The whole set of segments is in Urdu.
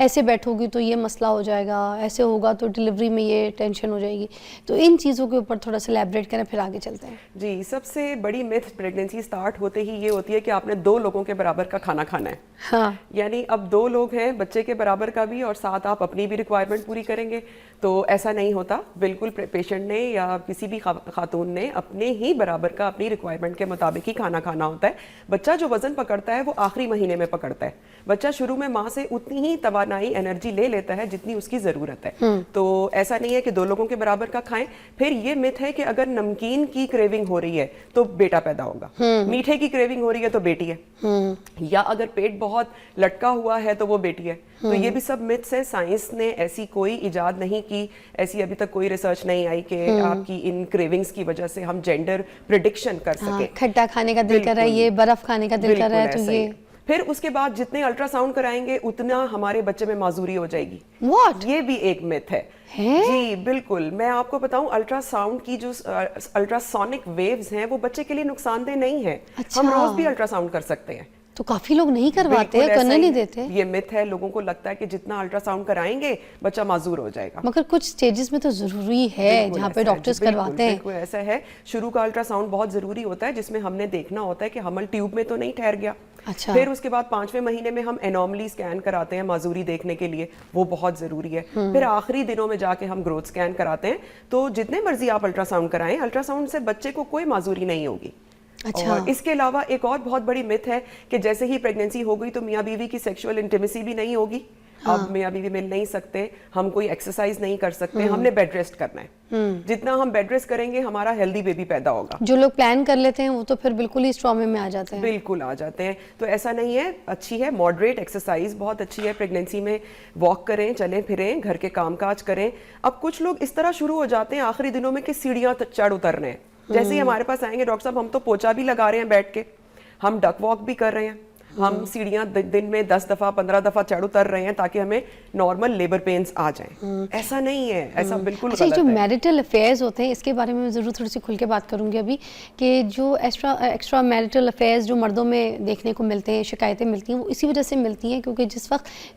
ایسے بیٹھو گی تو یہ مسئلہ ہو جائے گا, ایسے ہوگا تو ڈلیوری میں یہ ٹینشن ہو جائے گی. تو ان چیزوں کے اوپر تھوڑا سا ایلیبریٹ کریں, پھر آگے چلتے ہیں. جی, سب سے بڑی میتھ پریگنینسی سٹارٹ ہوتے ہی یہ ہوتی ہے کہ آپ نے 2 لوگوں کے برابر کا کھانا کھانا ہے. ہاں, یعنی اب 2 لوگ ہیں, بچے کے برابر کا بھی اور ساتھ آپ اپنی بھی ریکوائرمنٹ پوری کریں گے. تو ایسا نہیں ہوتا, بالکل پیشنٹ نے یا کسی بھی خاتون نے اپنے ہی برابر کا اپنی ریکوائرمنٹ کے مطابق ہی کھانا کھانا ہوتا ہے. بچہ جو وزن پکڑتا ہے وہ آخری مہینے میں پکڑتا ہے. بچہ شروع میں ماں سے اتنی ہی توانائی انرجی لے لیتا ہے جتنی اس کی ضرورت ہے. تو ایسا نہیں ہے کہ 2 لوگوں کے برابر کا کھائیں. پھر یہ مت ہے کہ اگر نمکین کی کریونگ ہو رہی ہے تو بیٹا پیدا ہوگا, میٹھے کی کریونگ ہو رہی ہے تو بیٹی ہے, یا اگر پیٹ بہت لٹکا ہوا ہے تو وہ بیٹی ہے. تو یہ بھی سب متس ہیں. سائنس نے ایسی کوئی ایجاد نہیں کی, ایسی ابھی تک کوئی ریسرچ نہیں آئی کہ آپ کی ان کریونگز کی وجہ سے ہم جینڈر پریڈکشن کر سکیں. کھٹا کھانے کا دل کر رہا ہے, یہ برف کھانے کا دل کر رہا ہے, تو یہ پھر اس کے بعد جتنے الٹرا ساؤنڈ کرائیں گے اتنا ہمارے بچے میں معذوری ہو جائے گی. یہ بھی ایک مت ہے. جی بالکل, میں آپ کو بتاؤں, الٹرا ساؤنڈ کی جو الٹرا سونک ویوز ہیں وہ بچے کے لیے نقصان دہ نہیں ہے. ہم روز بھی الٹرا ساؤنڈ کر سکتے ہیں. تو کافی لوگ نہیں کرواتے, کرنے نہیں دیتے. یہ مت ہے, لوگوں کو لگتا ہے کہ جتنا الٹرا ساؤنڈ کرائیں گے بچہ معذور ہو جائے گا. مگر کچھ سٹیجز میں تو ضروری ہے جہاں پہ ڈاکٹرز کرواتے ہیں. بالکل ایسا ہے. شروع کا الٹرا ساؤنڈ بہت ضروری ہوتا ہے جس میں ہم نے دیکھنا ہوتا ہے کہ حمل ٹیوب میں تو نہیں ٹھہر گیا. پھر اس کے بعد 5ویں مہینے میں ہم انوملی سکین کراتے ہیں معذوری دیکھنے کے لیے, وہ بہت ضروری ہے. پھر آخری دنوں میں جا کے ہم گروتھ سکین کراتے ہیں. تو جتنے مرضی آپ الٹرا ساؤنڈ کرائیں, الٹرا ساؤنڈ سے بچے کو کوئی معذوری نہیں ہوگی. اور اس کے علاوہ ایک اور بہت بڑی مت ہے کہ جیسے ہی پریگنینسی ہو گئی تو میاں بیوی کی سیکشول انٹیمیسی بھی نہیں ہوگی. اب میاں بیوی مل نہیں سکتے, ہم کوئی ایکسرسائز نہیں کر سکتے, ہم نے بیڈ ریسٹ کرنا ہے. جتنا ہم بیڈ ریسٹ کریں گے ہمارا ہیلدی بیبی پیدا ہوگا. جو لوگ پلان کر لیتے ہیں وہ تو پھر بالکل ہی اسٹرامے میں آ جاتے ہیں. بالکل آ جاتے ہیں. تو ایسا نہیں ہے, اچھی ہے ماڈریٹ ایکسرسائز, بہت اچھی ہے. پریگنینسی میں واک کریں, چلیں پھریں, گھر کے کام کاج کریں. اب کچھ لوگ اس طرح شروع ہو جاتے ہیں آخری دنوں میں کہ سیڑھیاں چڑھ اترنے ہیں. جیسے ہی ہمارے پاس آئیں گے, ڈاکٹر صاحب ہم تو پوچھا بھی لگا رہے ہیں بیٹھ کے, ہم ڈک واک بھی کر رہے ہیں, ہم سیڑھیاں دن میں 10 دفعہ 15 دفعہ چڑھ اتر رہے ہیں تاکہ ہمیں نارمل لیبر پینز آ جائیں. ایسا نہیں ہے, ایسا بالکل غلط ہے. جو میریٹل افیئرز ہوتے ہیں اس کے بارے میں ضرور تھوڑی سی کھل کے بات کروں گی ابھی, کہ جو ایکسٹرا میریٹل افیئرز جو مردوں میں دیکھنے کو ملتے ہیں, شکایتیں ملتی ہیں, وہ اسی وجہ سے ملتی ہیں کیونکہ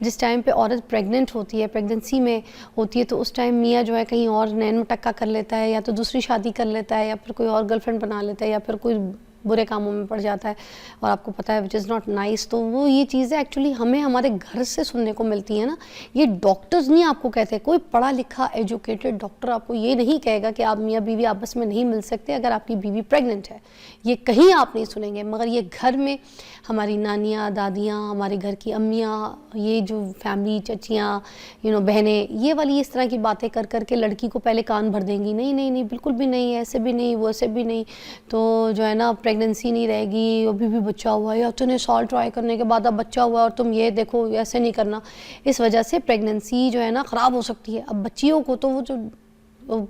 جس ٹائم پہ عورت پریگننٹ ہوتی ہے, پریگننسی میں ہوتی ہے, تو اس ٹائم میاں جو ہے کہیں اور نین مٹکا کر لیتا ہے, یا تو دوسری شادی کر لیتا ہے, یا پھر کوئی اور گرل فرینڈ بنا لیتا ہے, یا پھر کوئی برے کاموں میں پڑ جاتا ہے, اور آپ کو پتہ ہے وچ از ناٹ نائس. تو وہ یہ چیزیں ایکچولی ہمیں ہمارے گھر سے سننے کو ملتی ہیں نا. یہ ڈاکٹرز نہیں آپ کو کہتے, کوئی پڑھا لکھا ایجوکیٹڈ ڈاکٹر آپ کو یہ نہیں کہے گا کہ آپ میاں بیوی آپس میں نہیں مل سکتے اگر آپ کی بیوی پریگننٹ ہے. یہ کہیں آپ نہیں سنیں گے. مگر یہ گھر میں ہماری نانیاں, دادیاں, ہمارے گھر کی امیاں, یہ جو فیملی چچیاں, بہنیں, یہ والی اس طرح کی باتیں کر کر کے لڑکی کو پہلے کان بھر دیں گی, نہیں نہیں نہیں بالکل بھی نہیں, ایسے بھی نہیں, وہ ایسے بھی نہیں, تو جو ہے نا پریگننسی نہیں رہے گی, ابھی بھی بچہ ہوا ہے, یا تو نے سال ٹرائی کرنے کے بعد اب بچہ ہوا ہے اور تم یہ دیکھو ایسے نہیں کرنا. اس وجہ سے پریگننسی جو ہے نا خراب ہو سکتی ہے. اب بچیوں کو تو وہ جو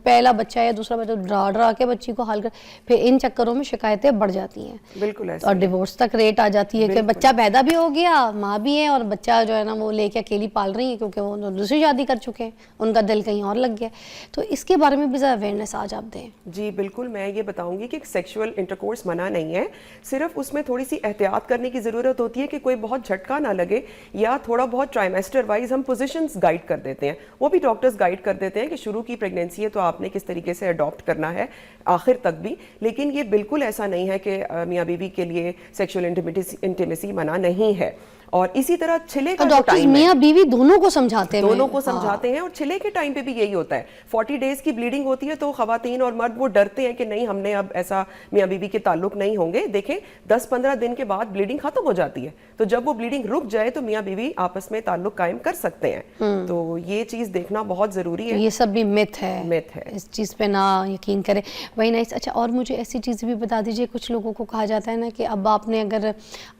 پہلا بچہ ہے, دوسرا بچہ, ڈرا ڈرا کے بچی کو حال کر, پھر ان چکروں میں شکایتیں بڑھ جاتی ہیں. بالکل ایسا, اور ڈیورس تک ریٹ آ جاتی ہے کہ بچہ پیدا بھی ہو گیا, ماں بھی ہے, اور بچہ جو ہے نا وہ لے کے اکیلی پال رہی ہیں کیونکہ وہ دوسری شادی کر چکے ہیں, ان کا دل کہیں اور لگ گیا. تو اس کے بارے میں بھی ذرا اویئرنیس آج آپ دیں. جی بالکل, میں یہ بتاؤں گی کہ سیکشول انٹرکورس منع نہیں ہے, صرف اس میں تھوڑی سی احتیاط کرنے کی ضرورت ہوتی ہے کہ کوئی بہت جھٹکا نہ لگے, یا تھوڑا بہت ٹرائمیسٹر وائز ہم پوزیشنز گائیڈ کر دیتے ہیں. وہ بھی ڈاکٹرز گائیڈ کر دیتے ہیں کہ شروع کی پریگنینسی ہے تو آپ نے کس طریقے سے اڈاپٹ کرنا ہے آخر تک بھی. لیکن یہ بالکل ایسا نہیں ہے کہ میاں بیوی کے لیے سیکشول انٹیمیسی منع نہیں ہے. اور اسی طرح چھلے کا ڈاکٹرز میاں بیوی دونوں کو سمجھاتے ہیں, دونوں کو سمجھاتے ہیں. اور چھلے کے ٹائم پہ بھی یہی ہوتا ہے, 40 days کی بلیڈنگ ہوتی ہے تو خواتین اور مرد وہ ڈرتے ہیں کہ نہیں ہم نے اب ایسا میاں بیوی کے تعلق نہیں ہوں گے. دیکھیں 10-15 دن کے بعد بلیڈنگ ختم ہو جاتی ہے, تو جب وہ بلیڈنگ رک جائے تو میاں بیوی آپس میں تعلق قائم کر سکتے ہیں. تو یہ چیز دیکھنا بہت ضروری ہے. یہ سب بھی مت ہے, مت ہے, اس چیز پہ نہ یقین کریں. وہی نائس. اچھا, اور مجھے ایسی چیزیں بھی بتا دیجیے, کچھ لوگوں کو کہا جاتا ہے نا کہ اب آپ نے اگر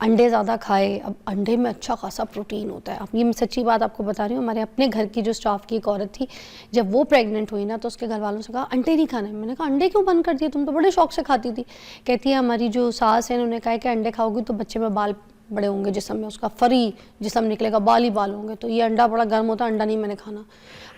انڈے زیادہ کھائے, اب انڈے میں اچھا خاصا پروٹین ہوتا ہے. اب یہ میں سچی بات آپ کو بتا رہی ہوں, ہمارے اپنے گھر کی جو سٹاف کی ایک عورت تھی, جب وہ پریگننٹ ہوئی نا تو اس کے گھر والوں سے کہا انڈے نہیں کھانے. میں نے کہا انڈے کیوں بند کر دیے, تم تو بڑے شوق سے کھاتی تھی. کہتی ہے ہماری جو ساس ہے انہوں نے کہا کہ انڈے کھاؤ گی تو بچے میں بال بڑے ہوں گے, جسم میں اس کا فری جسم نکلے گا, بال ہی بال ہوں گے, تو یہ انڈا بڑا گرم ہوتا ہے, انڈا نہیں میں نے کھانا.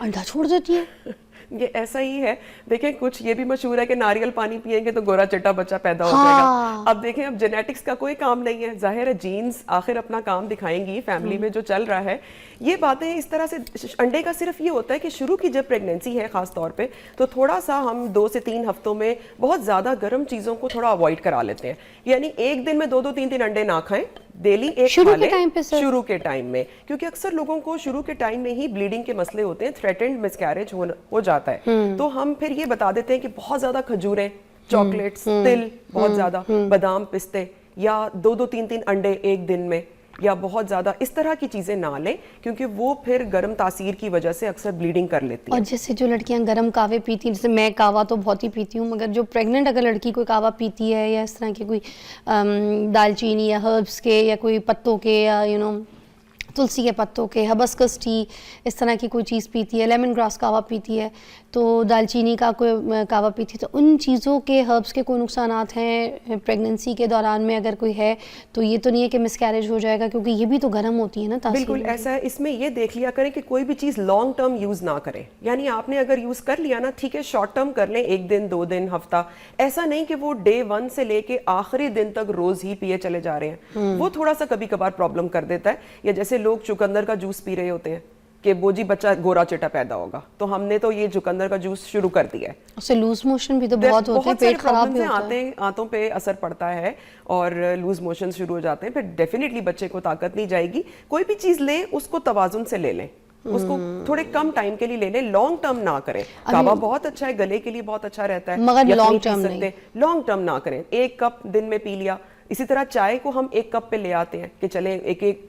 انڈا چھوڑ دیتی ہے. یہ ایسا ہی ہے. دیکھیں کچھ یہ بھی مشہور ہے کہ ناریل پانی پیئیں گے تو گورا چٹا بچہ پیدا ہو جائے گا. اب دیکھیں اب جینیٹکس کا کوئی کام نہیں ہے, ظاہر ہے جینز آخر اپنا کام دکھائیں گی فیملی میں جو چل رہا ہے. یہ باتیں اس طرح سے, انڈے کا صرف یہ ہوتا ہے کہ شروع کی جب پریگننسی ہے خاص طور پہ تو تھوڑا سا ہم 2 سے 3 ہفتوں میں بہت زیادہ گرم چیزوں کو تھوڑا اوائڈ کرا لیتے ہیں. یعنی ایک دن میں 2 3 انڈے نہ کھائیں, ڈیلی ایک کھا لیں شروع کے ٹائم میں, کیونکہ اکثر لوگوں کو شروع کے ٹائم میں ہی بلیڈنگ کے مسئلے ہوتے ہیں, تھریٹنڈ مسکیریج ہو جاتا ہے. تو ہم پھر یہ بتا دیتے ہیں کہ بہت زیادہ کھجوریں, چاکلیٹس, تل بہت زیادہ, بادام, پستے, یا 2 3 انڈے ایک دن میں, یا بہت زیادہ اس طرح کی چیزیں نہ لیں, کیونکہ وہ پھر گرم تاثیر کی وجہ سے اکثر بلیڈنگ کر لیتی ہیں. اور جیسے جو لڑکیاں گرم کہوے پیتی ہیں, جیسے میں کہوا تو بہت ہی پیتی ہوں, مگر جو پریگننٹ اگر لڑکی کوئی کہوا پیتی ہے یا اس طرح کے کوئی دال چینی یا ہربس کے یا کوئی پتوں کے یا تلسی کے پتوں کے, ہبسکس ٹی, اس طرح کی کوئی چیز پیتی ہے, لیمن گراس کہوا پیتی ہے, تو دال چینی کا کوئی کہوا پیتی ہے, تو ان چیزوں کے ہربس کے کوئی نقصانات ہیں پریگننسی کے دوران میں اگر کوئی ہے تو یہ تو نہیں ہے کہ مس کیریج ہو جائے گا, کیونکہ یہ بھی تو گرم ہوتی ہے نا تاثیر. بالکل ایسا ہے. اس میں یہ دیکھ لیا کریں کہ کوئی بھی چیز لانگ ٹرم یوز نہ کریں. یعنی آپ نے اگر یوز کر لیا نا ٹھیک ہے, شارٹ ٹرم کر لیں, 1 دن 2 دن ہفتہ, ایسا نہیں کہ وہ ڈے 1 سے لے کے آخری دن تک روز ہی پیے چلے جا رہے ہیں. وہ تھوڑا سا کبھی کبھار پرابلم کر دیتا ہے. یا جیسے لوگ چقندر کا جوس پی رہے ہوتے ہیں کہ وہ جی بچہ گورا چٹا پیدا ہوگا, تو ہم نے تو یہ چقندر کا جوس شروع کر دیا ہے. اس سے لوز موشن بھی تو بہت ہوتے ہیں, پیٹ خراب بھی ہوتا ہے, آنتوں پہ اثر پڑتا ہے اور لوز موشن شروع ہو جاتے ہیں. پھر ڈیفینیٹلی بچے کو طاقت نہیں جائے گی. کوئی بھی چیز لیں اس کو توازن سے لے لیں, اس کو تھوڑے کم ٹائم کے لیے لے لیں, لانگ ٹرم نہ کریں. کعبہ بہت اچھا ہے, گلے کے لیے بہت اچھا رہتا ہے, مگر لانگ ٹرم نہیں, لانگ ٹرم نہ کریں. 1 کپ دن میں پی لیا. اسی طرح چائے کو ہم 1 کپ پہ لے آتے ہیں کہ چلیں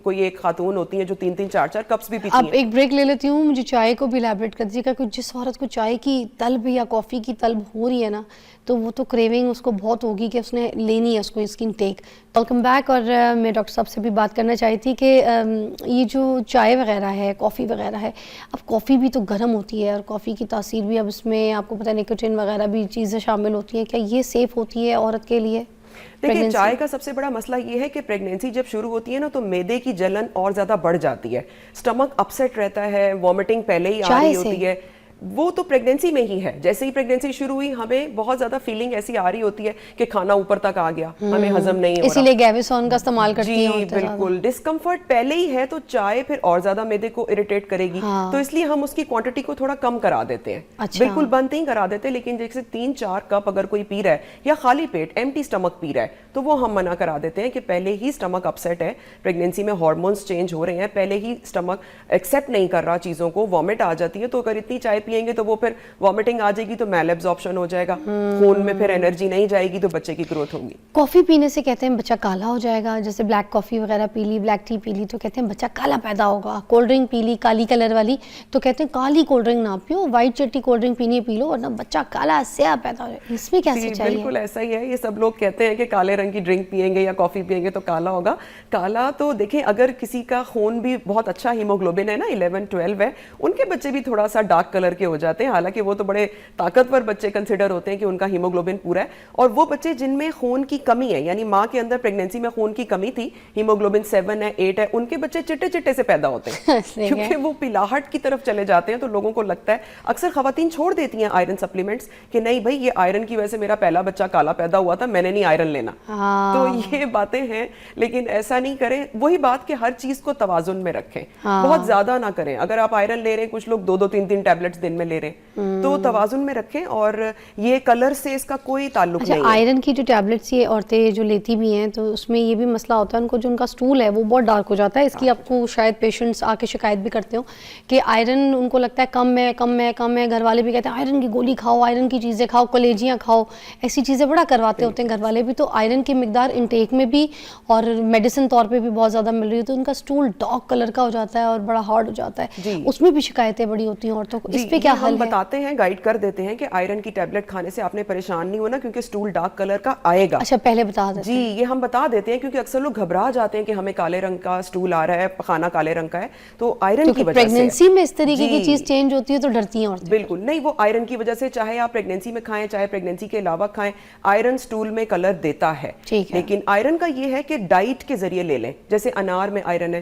کوئی ایک خاتون ہوتی ہیں جو 3 4 کپس بھی پیتی ہیں. اب ایک بریک لے لیتی ہوں, مجھے چائے کو بھی الیبریٹ کر دیجیے گا. جس عورت کو چائے کی طلب یا کافی کی طلب ہو رہی ہے نا, تو وہ تو کریونگ اس کو بہت ہوگی کہ اس نے لینی ہے اس کو اس کی انٹیک. Welcome back. اور میں ڈاکٹر صاحب سے بھی بات کرنا چاہی تھی کہ یہ جو چائے وغیرہ ہے, کافی وغیرہ ہے, اب کافی بھی تو گرم ہوتی ہے اور کافی کی تاثیر بھی, اب اس میں آپ کو پتہ ہے نکوٹین وغیرہ بھی چیزیں شامل ہوتی ہیں, کیا یہ سیف ہوتی ہے عورت کے لیے؟ دیکھیں چائے کا سب سے بڑا مسئلہ یہ ہے کہ پریگننسی جب شروع ہوتی ہے نا تو معدے کی جلن اور زیادہ بڑھ جاتی ہے, سٹمک اپسیٹ رہتا ہے, وامٹنگ پہلے ہی آ رہی ہوتی ہے. وہ تو پریگننسی میں ہی ہے. جیسے ہی پریگننسی شروع ہوئی ہمیں بہت زیادہ فیلنگ ایسی آ رہی ہوتی ہے کہ کھانا اوپر تک آ گیا, ہمیں ہضم نہیں ہو رہا, اسی لیے گیویسون کا استعمال کرتی ہیں. جی بالکل, ڈسکمفرٹ پہلے ہی ہے تو چائے پھر اور زیادہ معدے کو اریٹیٹ کرے گی. تو اس لیے ہم اس کی کوانٹٹی کو تھوڑا کم کرا دیتے ہیں. بالکل بند نہیں کرا دیتے, لیکن جیسے 3 4 کپ اگر کوئی پی رہا ہے یا خالی پیٹ ایمٹی سٹمک پی رہا ہے تو وہ ہم منع کرا دیتے ہیں کہ پہلے ہی سٹمک اپسیٹ ہے, پریگننسی میں ہارمونز چینج ہو رہے ہیں, پہلے ہی سٹمک ایکسیپٹ نہیں کر رہا چیزوں کو, وامٹ آ جاتی ہے. تو اگر اتنی چائے پیئیں گے تو وہ پھر وامٹنگ آ جائے گی تو میل ایبزارپشن ہو جائے گا, خون میں پھر انرجی نہیں جائے گی تو بچے کی گروتھ ہوگی. کافی پینے سے کہتے ہیں بچہ کالا ہو جائے گا, جیسے بلیک کافی وغیرہ پی لی, بلیک ٹی پی لی تو کہتے ہیں بچہ کالا پیدا ہوگا. کولڈ ڈرنک پی لی کالی کلر والی تو کہتے ہیں کالی کولڈ ڈرنک نہ پیو, وائٹ چٹی کولڈ ڈرنک پینی پی لو ورنہ بچہ کالا سیاہ پیدا ہو جائے. اس میں کیا سچائی ہے؟ بالکل ایسا ہی ہے. یہ سب لوگ کہتے ہیں کہ کالے رنگ کی ڈرنک پیئیں گے یا کافی پیئیں گے تو کالا ہوگا. کالا تو دیکھیں اگر کسی کا خون بھی بہت اچھا ہیموگلوبن ہے نا 11 12 ہے, ان کے بچے بھی تھوڑا سا ڈارک کلر کے ہو جاتے ہیں. حالانکہ وہ تو بڑے طاقتور بچے کنسیڈر ہوتے ہیں کہ ان کا ہیموگلوبن پورا ہے. اور وہ بچے جن میں خون کی کمی ہے, یعنی ماں کے اندر پریگننسی میں خون کی کمی تھی, ہیموگلوبن 7 ہے 8 ہے, ان کے بچے چٹے چٹے سے پیدا ہوتے ہیں کیونکہ وہ پلاہٹ کی طرف چلے جاتے ہیں. تو لوگوں کو لگتا ہے, اکثر خواتین چھوڑ دیتی ہیں آئرن سپلیمنٹس کہ نہیں بھائی یہ آئرن کی وجہ سے میرا پہلا بچہ کالا پیدا ہوا تھا, میں نے نہیں آئرن لینا. تو یہ باتیں ہیں, لیکن ایسا نہیں کریں. وہی بات کہ ہر چیز کو توازن میں رکھیں, بہت زیادہ نہ کریں. اگر آپ آئرن لے رہے ہیں, کچھ لوگ 2 3 ٹیبلٹس دن میں لے رہے ہیں, تو توازن میں رکھیں. اور یہ کلر سے اس کا کوئی تعلق نہیں ہے. آئرن کی جو ٹیبلٹس یہ عورتیں جو لیتی بھی ہیں تو اس میں یہ بھی مسئلہ ہوتا ہے, ان کو جو ان کا سٹول ہے وہ بہت ڈارک ہو جاتا ہے. اس کی آپ کو شاید پیشنٹس آ کے شکایت بھی کرتے ہوں کہ آئرن ان کو لگتا ہے کم ہے کم ہے کم ہے. گھر والے بھی کہتے ہیں آئرن کی گولی کھاؤ, آئرن کی چیزیں کھاؤ, کلیجیاں کھاؤ, ایسی چیزیں بڑا کرواتے ہوتے ہیں گھر والے بھی. تو آئرن کی مقدار انٹیک میں بھی اور میڈیسن طور پہ بھی بہت زیادہ مل رہی ہے, تو ان کا سٹول ڈارک کلر کا ہو جاتا ہے اور بڑا ہارڈ ہو جاتا ہے. اس میں بھی شکایتیں بڑی ہوتی ہیں عورتوں کو. اس پہ کیا حل ہے؟ ہم بتاتے ہیں, گائیڈ کر دیتے ہیں کہ آئرن کی ٹیبلٹ کھانے سے آپ نے پریشان نہیں ہونا, کیونکہ سٹول ڈارک کلر کا آئے گا. اچھا پہلے بتا دیتے ہیں. جی یہ ہم بتا دیتے ہیں کیونکہ اکثر لوگ گھبرا جاتے ہیں کہ ہمیں کالے رنگ کا سٹول آ رہا ہے, کھانا کالے رنگ کا ہے, تو آئرن کی وجہ سے پریگننسی میں اس طریقے کی چیز چینج ہوتی ہے تو ڈرتی ہیں عورتیں. بالکل نہیں, وہ آئرن کی وجہ سے, چاہے آپ پریگننسی میں کھائیں چاہے پریگننسی کے علاوہ کھائیں, آئرن سٹول میں کلر دیتا ہے. لیکن آئرن کا یہ ہے کہ ڈائٹ کے ذریعے لے لیں. جیسے انار میں آئرن ہے,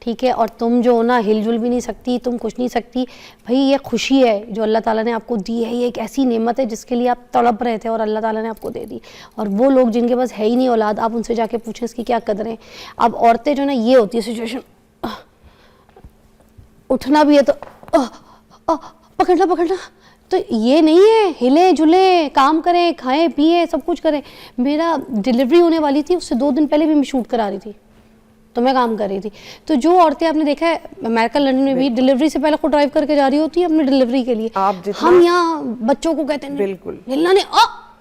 ٹھیک ہے, اور تم جو ہو نا ہل جل بھی نہیں سکتی, تم کچھ نہیں سکتی. بھائی یہ خوشی ہے جو اللہ تعالیٰ نے آپ کو دی ہے, یہ ایک ایسی نعمت ہے جس کے لیے آپ تڑپ رہے تھے اور اللہ تعالیٰ نے آپ کو دے دی. اور وہ لوگ جن کے پاس ہے ہی نہیں اولاد, آپ ان سے جا کے پوچھیں اس کی کیا قدریں. اب عورتیں جو نا یہ ہوتی ہے سچویشن, اٹھنا بھی ہے تو پکڑنا, تو یہ نہیں ہے, ہلیں جلیں, کام کریں, کھائیں پئیں, سب کچھ کریں. میرا ڈلیوری ہونے والی تھی, اس سے 2 دن پہلے بھی میں شوٹ کرا رہی تھی, تو میں کام کر رہی تھی. تو جو عورتیں آپ نے دیکھا ہے امریکہ لنڈن میں بھی ڈلیوری سے پہلے خود ڈرائیو کر کے جا رہی ہوتی ہے اپنی ڈلیوری کے لیے. ہم یہاں بچوں کو کہتے ہیں بالکل ہلنا نہیں,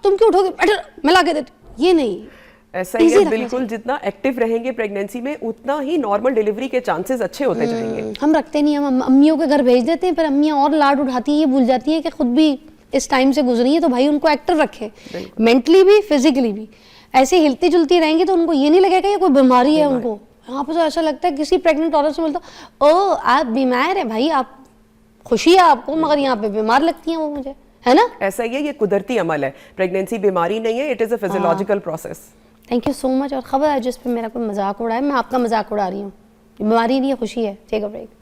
تم کیوں اٹھو گے, بیٹھو میں لا کے دیتی, یہ نہیں. ایسا ہی ہے بالکل, جتنا ایکٹیو رہیں گے پریگنینسی میں اتنا ہی نارمل ڈیلیوری کے چانسز اچھے ہوتے جائیں گے. ہم رکھتے نہیں, ہم امیوں کے گھر بھیج دیتے ہیں, پھر امیاں اور لاڈ اٹھاتی ہیں, یہ بھول جاتی ہیں کہ خود بھی اس ٹائم سے گزری ہے, تو بھائی ان کو ایکٹیو رکھے, مینٹلی بھی فزیکلی بھی. ایسے ہلتی جلتی رہیں گے تو ان کو یہ نہیں لگے گا یہ کوئی بیماری ہے ان کو. یہاں پہ تو ایسا لگتا ہے کسی پریگننٹ عورت سے ملتا, او آپ بیمار ہیں بھائی, آپ خوشی ہے آپ کو, مگر یہاں پہ بیمار لگتی ہیں وہ مجھے, ہے نا. ایسا ہی ہے, یہ قدرتی عمل ہے, پریگنینسی بیماری نہیں ہے, it is a physiological process. Thank you so much. اور خبر ہے جس پہ میرا کوئی مذاق اڑایا, میں آپ کا مذاق اڑا رہی ہوں, بیماری نہیں ہے, خوشی ہے. ٹیک اے بریک.